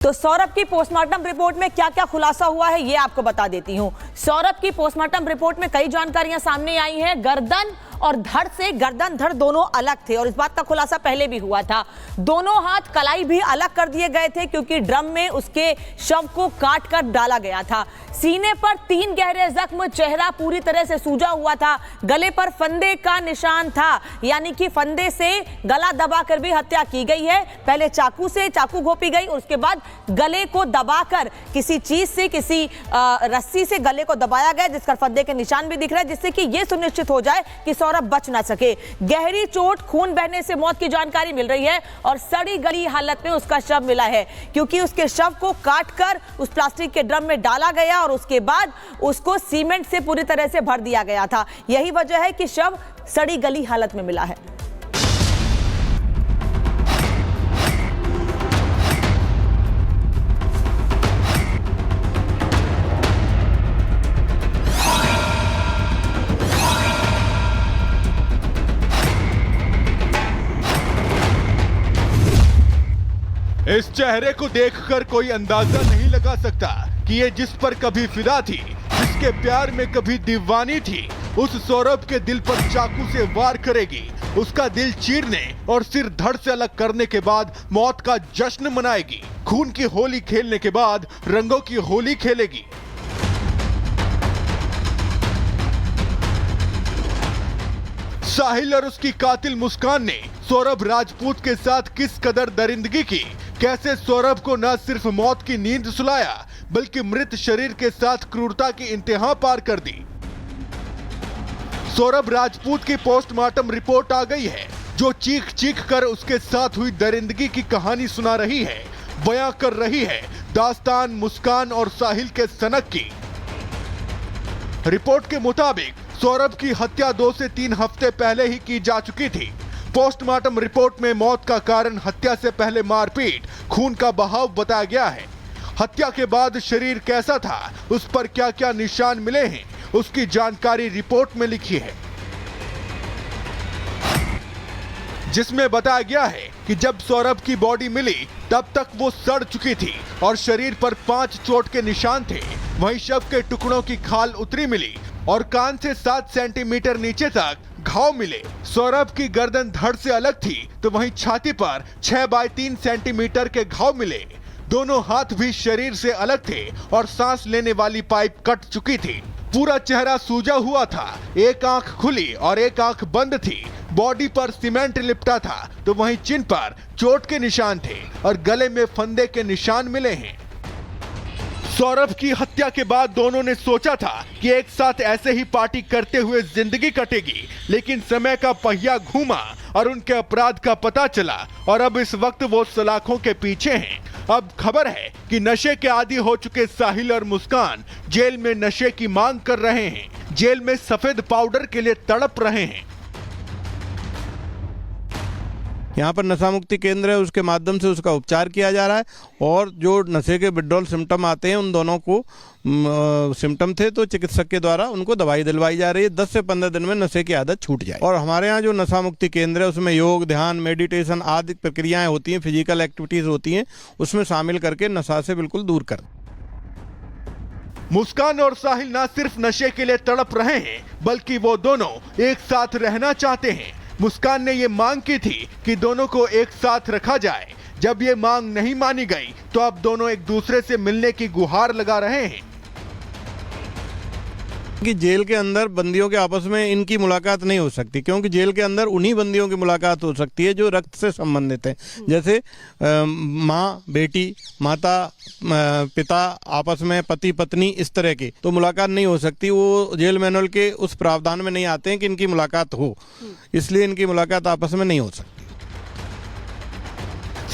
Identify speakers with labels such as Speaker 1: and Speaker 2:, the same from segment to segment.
Speaker 1: तो सौरभ की postmortem report में क्या क्या खुलासा हुआ है ये आपको बता देती हूं। सौरभ की पोस्टमार्टम रिपोर्ट में कई जानकारियां सामने आई हैं। गर्दन और धड़ से गर्दन धड़ दोनों अलग थे और इस बात का खुलासा पहले भी हुआ था। दोनों हाथ कलाई भी अलग कर दिए गए थे क्योंकि ड्रम में उसके शव को काट कर डाला गया था। सीने पर 3 गहरे जख्म, चेहरा पूरी तरह से सूजा हुआ था। गले पर फंदे का निशान था, यानी कि फंदे से गला दबाकर भी हत्या की गई है। पहले चाकू घोंपी गई और उसके बाद गले को दबाकर किसी चीज से, किसी रस्सी से गले को दबाया गया, जिसका फंदे के निशान भी दिख रहे हैं, जिससे कि यह सुनिश्चित हो जाए कि सौरभ बच ना सके। गहरी चोट, खून बहने से मौत की जानकारी मिल रही है और सड़ी गली हालत में उसका शव मिला है क्योंकि उसके शव को काटकर उस प्लास्टिक के ड्रम में डाला गया और उसके बाद उसको सीमेंट से पूरी तरह से भर दिया गया था। यही वजह है कि शव सड़ी गली हालत में मिला है।
Speaker 2: इस चेहरे को देखकर कोई अंदाजा नहीं लगा सकता कि ये जिस पर कभी फिदा थी, जिसके प्यार में कभी दीवानी थी, उस सौरभ के दिल पर चाकू से वार करेगी, उसका दिल चीरने और सिर धड़ से अलग करने के बाद मौत का जश्न मनाएगी। खून की होली खेलने के बाद रंगों की होली खेलेगी। साहिल और उसकी कातिल मुस्कान ने सौरभ राजपूत के साथ किस कदर दरिंदगी की, कैसे सौरभ को न सिर्फ मौत की नींद सुलाया बल्कि मृत शरीर के साथ क्रूरता की इंतहा पार कर दी। सौरभ राजपूत की पोस्टमार्टम रिपोर्ट आ गई है जो चीख चीख कर उसके साथ हुई दरिंदगी की कहानी सुना रही है, बयां कर रही है दास्तान मुस्कान और साहिल के सनक की। रिपोर्ट के मुताबिक सौरभ की हत्या 2 से 3 हफ्ते पहले ही की जा चुकी थी। पोस्टमार्टम रिपोर्ट में मौत का कारण हत्या से पहले मारपीट, खून का बहाव बताया गया है। हत्या के बाद शरीर कैसा था, उस पर क्या क्या निशान मिले हैं, उसकी जानकारी रिपोर्ट में लिखी है, जिसमें बताया गया है कि जब सौरभ की बॉडी मिली तब तक वो सड़ चुकी थी और शरीर पर 5 चोट के निशान थे। वहीं शव के टुकड़ों की खाल उतरी मिली और कान से 7 सेंटीमीटर नीचे तक घाव मिले। सौरभ की गर्दन धड़ से अलग थी तो वहीं छाती पर 6 बाय 3 सेंटीमीटर के घाव मिले। दोनों हाथ भी शरीर से अलग थे और सांस लेने वाली पाइप कट चुकी थी। पूरा चेहरा सूजा हुआ था, एक आंख खुली और एक आंख बंद थी। बॉडी पर सीमेंट लिपटा था तो वहीं चिन पर चोट के निशान थे और गले में फंदे के निशान मिले हैं। सौरभ की हत्या के बाद दोनों ने सोचा था कि एक साथ ऐसे ही पार्टी करते हुए जिंदगी कटेगी, लेकिन समय का पहिया घूमा और उनके अपराध का पता चला और अब इस वक्त वो सलाखों के पीछे हैं। अब खबर है कि नशे के आदी हो चुके साहिल और मुस्कान जेल में नशे की मांग कर रहे हैं, जेल में सफेद पाउडर के लिए तड़प रहे हैं।
Speaker 3: यहाँ पर नशा मुक्ति केंद्र है, उसके माध्यम से उसका उपचार किया जा रहा है और जो नशे के विड्रॉल सिम्टम आते हैं उन दोनों को सिम्टम थे तो चिकित्सक के द्वारा उनको दवाई दिलवाई जा रही है। 10 से 15 दिन में नशे की आदत छूट जाए। और हमारे यहाँ जो नशा मुक्ति केंद्र है उसमें योग, ध्यान, मेडिटेशन आदि प्रक्रियाएं होती हैं, फिजिकल एक्टिविटीज होती हैं, उसमें शामिल करके नशा से बिल्कुल दूर कर।
Speaker 2: मुस्कान और साहिल न सिर्फ नशे के लिए तड़प रहे हैं बल्कि वो दोनों एक साथ रहना चाहते हैं। मुस्कान ने ये मांग की थी कि दोनों को एक साथ रखा जाए। जब ये मांग नहीं मानी गई तो अब दोनों एक दूसरे से मिलने की गुहार लगा रहे हैं।
Speaker 3: कि जेल के अंदर बंदियों के आपस में इनकी मुलाकात नहीं हो सकती क्योंकि जेल के अंदर उन्हीं बंदियों की मुलाकात हो सकती है जो रक्त से संबंधित हैं, जैसे माँ बेटी, माता पिता आपस में, पति पत्नी, इस तरह की तो मुलाकात नहीं हो सकती। वो जेल मैनुअल के उस प्रावधान में नहीं आते हैं कि इनकी मुलाकात हो, इसलिए इनकी मुलाकात आपस में नहीं हो सकती।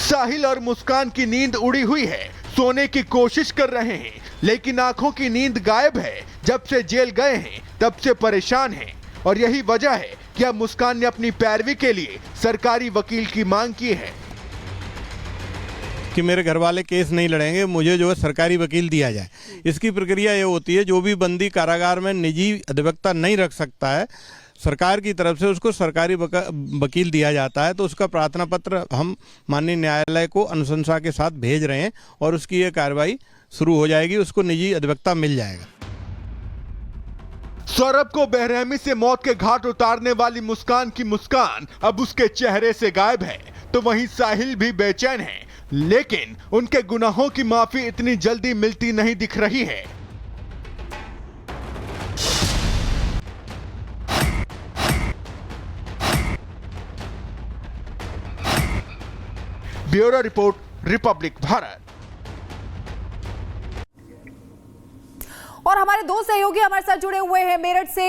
Speaker 2: साहिल और मुस्कान की नींद उड़ी हुई है, सोने की कोशिश कर रहे हैं लेकिन आंखों की नींद गायब है। जब से जेल गए हैं तब से परेशान हैं और यही वजह है कि अब मुस्कान ने अपनी पैरवी के लिए सरकारी वकील की मांग की है
Speaker 3: कि मेरे घर वाले केस नहीं लड़ेंगे, मुझे जो है सरकारी वकील दिया जाए। इसकी प्रक्रिया ये होती है, जो भी बंदी कारागार में निजी अधिवक्ता नहीं रख सकता है सरकार की तरफ से उसको सरकारी वकील दिया जाता है, तो उसका प्रार्थना पत्र हम माननीय न्यायालय को अनुशंसा के साथ भेज रहे हैं और उसकी ये कार्रवाई शुरू हो जाएगी, उसको निजी अधिवक्ता मिल जाएगा।
Speaker 2: सौरभ को बेरहमी से मौत के घाट उतारने वाली मुस्कान की मुस्कान अब उसके चेहरे से गायब है, तो वहीं साहिल भी बेचैन है, लेकिन उनके गुनाहों की माफी इतनी जल्दी मिलती नहीं दिख रही है। Bureau report, Republic Bharat.
Speaker 4: और हमारे दो सहयोगी हमारे साथ जुड़े हुए हैं, मेरठ से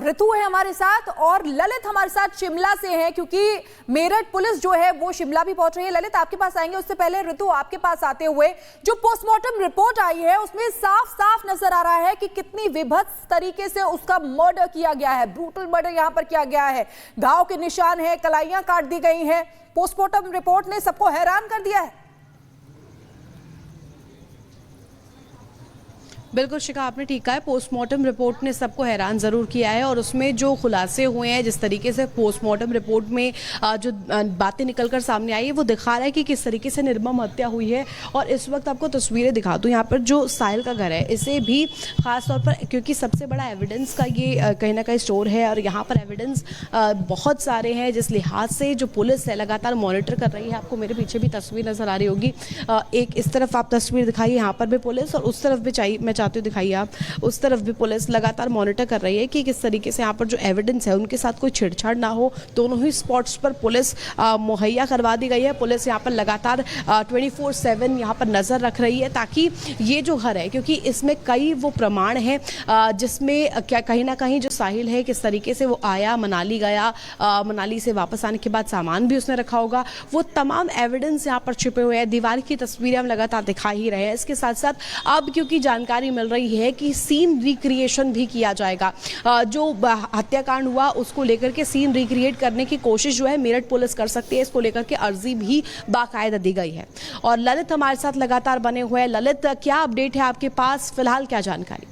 Speaker 4: ऋतु है हमारे साथ और ललित हमारे साथ शिमला से हैं, क्योंकि मेरठ पुलिस जो है वो शिमला भी पहुंच रही है। ललित आपके पास आएंगे, उससे पहले ऋतु आपके पास आते हुए, जो पोस्टमार्टम रिपोर्ट आई है उसमें साफ साफ नजर आ रहा है कि कितनी विभत्स तरीके से उसका मर्डर किया गया है, ब्रूटल मर्डर यहां पर किया गया है, घाव के निशान है, कलाइयां काट दी गई हैं। पोस्टमार्टम रिपोर्ट ने सबको हैरान कर दिया है।
Speaker 5: बिल्कुल शिखा, आपने ठीक कहा है, पोस्टमार्टम रिपोर्ट ने सबको हैरान ज़रूर किया है और उसमें जो खुलासे हुए हैं, जिस तरीके से पोस्टमार्टम रिपोर्ट में जो बातें निकलकर सामने आई है वो दिखा रहा है कि किस तरीके से निर्मम हत्या हुई है। और इस वक्त आपको तस्वीरें दिखा दूँ, यहाँ पर जो साहिल का घर है इसे भी ख़ास तौर पर, क्योंकि सबसे बड़ा एविडेंस का ये कहीं ना कहीं स्टोर है और यहाँ पर एविडेंस बहुत सारे हैं, जिस लिहाज से जो पुलिस है लगातार मॉनिटर कर रही है। आपको मेरे पीछे भी तस्वीर नज़र आ रही होगी, एक इस तरफ आप तस्वीर दिखाइए, यहाँ पर भी पुलिस और उस तरफ भी मैं चाहती हूँ दिखाइए आप, उस तरफ भी पुलिस लगातार मॉनिटर कर रही है कि किस तरीके से यहाँ पर जो एविडेंस है उनके साथ कोई छेड़छाड़ ना हो। दोनों ही स्पॉट्स पर पुलिस मुहैया करवा दी गई है। पुलिस यहाँ पर लगातार 24/7 यहाँ पर नज़र रख रही है, ताकि ये जो घर है, क्योंकि इसमें कई वो प्रमाण हैं जिसमें क्या कहीं ना कहीं जो साहिल है किस तरीके से वो आया, मनाली गया, मनाली से वापस आने के बाद सामान भी उसने रखा होगा, वो तमाम एविडेंस यहाँ पर छिपे हुए हैं। दीवार की तस्वीरें हम लगातार दिखा ही रहे हैं। इसके साथ साथ अब क्योंकि जानकारी मिल रही है कि सीन रिक्रिएशन भी किया जाएगा, जो हत्याकांड हुआ उसको लेकर के सीन रिक्रिएट करने की कोशिश जो है मेरठ पुलिस कर सकती है, इसको लेकर के अर्जी भी बाकायदा दी गई है। और ललित हमारे साथ लगातार बने हुए हैं। ललित, क्या अपडेट है आपके पास, फिलहाल क्या जानकारी?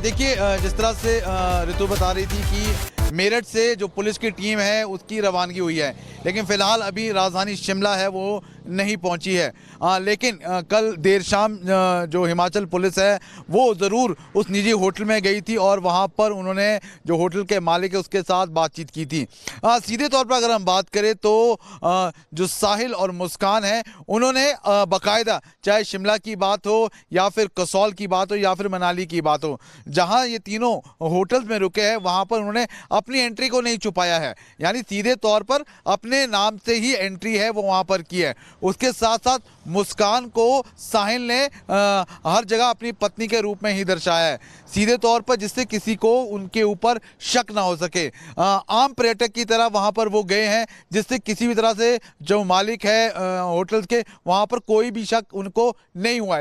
Speaker 6: देखिए, जिस तरह से ऋतु बता रही थी कि मेरठ से जो पुलिस की टीम है उसकी रवानगी हुई है, लेकिन फिलहाल अभी राजधानी शिमला है वो नहीं पहुंची है। लेकिन कल देर शाम जो हिमाचल पुलिस है वो ज़रूर उस निजी होटल में गई थी और वहां पर उन्होंने जो होटल के मालिक है उसके साथ बातचीत की थी। सीधे तौर पर अगर हम बात करें तो जो साहिल और मुस्कान है उन्होंने बाकायदा, चाहे शिमला की बात हो या फिर कसौल की बात हो या फिर मनाली की बात हो, जहां ये तीनों होटल्स में रुके हैं वहां पर उन्होंने अपनी एंट्री को नहीं छुपाया है, यानी सीधे तौर पर अपने नाम से ही एंट्री है वो वहां पर की है। उसके साथ साथ मुस्कान को साहिल ने हर जगह अपनी पत्नी के रूप में ही दर्शाया है, सीधे तौर पर, जिससे किसी को उनके ऊपर शक ना हो सके। आम पर्यटक की तरह वहां पर वो गए हैं, जिससे किसी भी तरह से जो मालिक है होटल्स के वहां पर कोई भी शक उनको नहीं हुआ है।